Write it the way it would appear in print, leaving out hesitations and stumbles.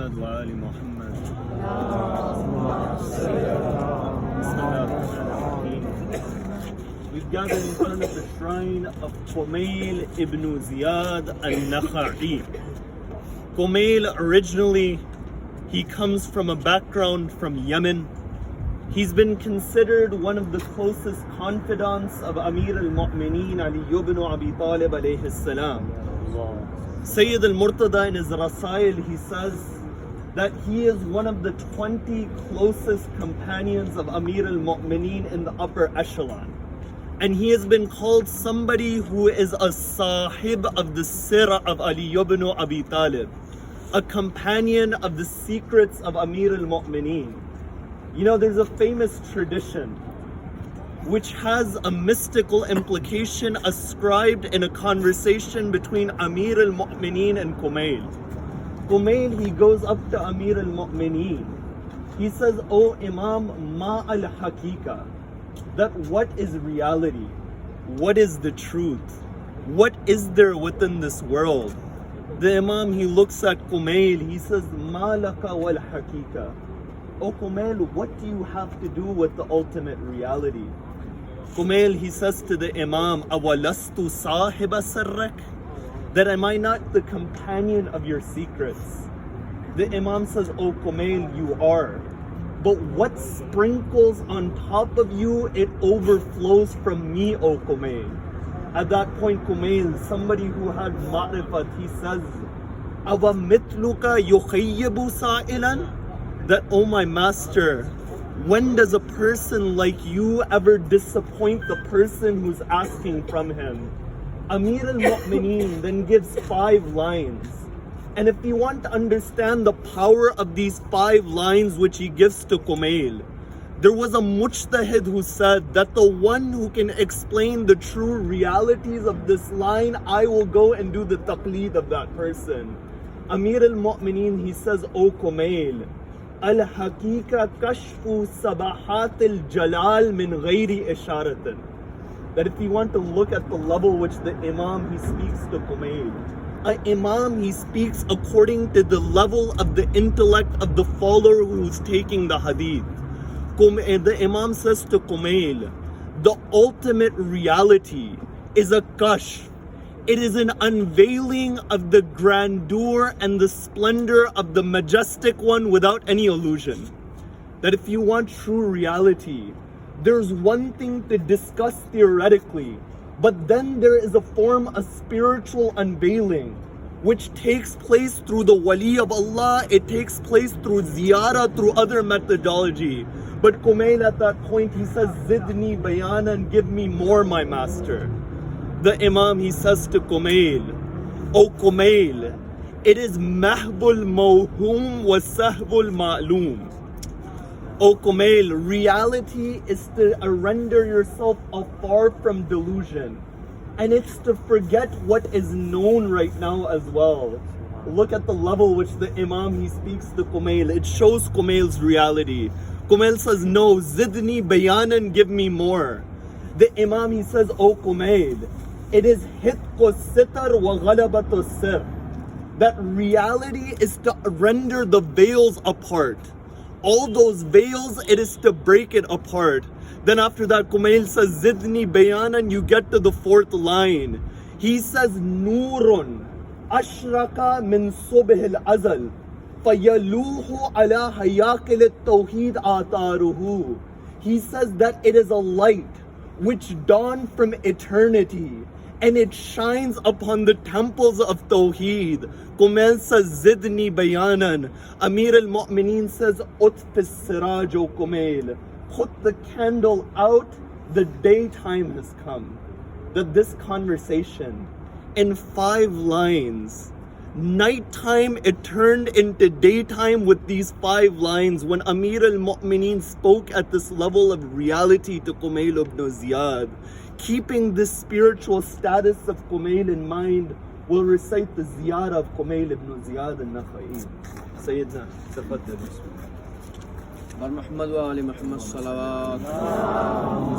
محمد وآل محمد. We've gathered in front of the shrine of Kumayl ibn Ziyad al-Nakha'i. Kumayl originally, he comes from a background from Yemen. He's been considered one of the closest confidants of Amir al-Mu'mineen Ali ibn Abi Talib alayhi salam. Sayyid al-Murtada in his Rasail, he says that he is one of the 20 closest companions of Amir al-Mu'mineen in the upper echelon. And he has been called somebody who is a sahib of the sirah of Ali ibn Abi Talib, a companion of the secrets of Amir al-Mu'mineen. You know, there's a famous tradition which has a mystical implication ascribed in a conversation between Amir al-Mu'mineen and Kumayl. Kumayl, he goes up to Amir al-Mu'mineen. He says, "O Imam, ma al-haqiqa," that what is reality? What is the truth? What is there within this world? The Imam, he looks at Kumayl, he says, "Ma laka wal haqiqa." O Kumayl, what do you have to do with the ultimate reality? Kumayl, he says to the Imam, "Awalastu sahiba sirrak?" That am I not the companion of your secrets? The Imam says, "O Kumayl, you are. But what sprinkles on top of you, it overflows from me, O Kumayl." At that point, Kumayl, somebody who had ma'rifat, he says, "Awa mitluka yukhayyibu sa'ilan?" That, "Oh my master, when does a person like you ever disappoint the person who's asking from him?" Amir al-Mu'mineen then gives 5 lines. And if you want to understand the power of these 5 lines which he gives to Kumayl, there was a mujtahid who said that the one who can explain the true realities of this line, I will go and do the taqleed of that person. Amir al-Mu'mineen, he says, "O Kumayl, al-haqiqa kashfu sabahat al-jalal min ghayri isharatin." That if you want to look at the level which the Imam, he speaks to Kumayl, an Imam, he speaks according to the level of the intellect of the follower who's taking the hadith. The Imam says to Kumayl, the ultimate reality is a kashf. It is an unveiling of the grandeur and the splendor of the majestic one without any illusion. That if you want true reality, there's one thing to discuss theoretically, but then there is a form of spiritual unveiling which takes place through the wali of Allah, it takes place through ziyarah, through other methodology. But Kumayl at that point, he says, "Zidni bayanan, give me more, my master." The Imam, he says to Kumayl, "O Kumayl, it is mahbul mawhum wa sahbul ma'loom." O Kumayl, reality is to render yourself afar from delusion. And it's to forget what is known right now as well. Look at the level which the Imam, he speaks to Kumayl. It shows Kumayl's reality. Kumayl says, "No, zidni bayanan, give me more." The Imam, he says, "O Kumayl, it is hitqu sitar wa ghalabatu sir." That reality is to render the veils apart. All those veils, it is to break it apart. Then after that, Kumayl says, "Zidni bayanan," you get to the 4th line. He says, "Nurun ashraka min subh al-azal, fayaluhu ala hayakil al-tawheed ataruhu." He says that it is a light which dawned from eternity, and it shines upon the temples of Tawheed. Kumayl says, "Zidni bayanan." Amir al-Mu'mineen says, "Utfis siraj, O Kumayl." Put the candle out, the daytime has come. That this conversation, in 5 lines, nighttime, it turned into daytime with these 5 lines. When Amir al-Mu'mineen spoke at this level of reality to Kumayl ibn Ziyad, keeping this spiritual status of Kumayl in mind, we'll recite the ziyarah of Kumayl ibn Ziyad al-Nakha'i. Sayyidina, tafaddal. محمد وآل محمد صلوات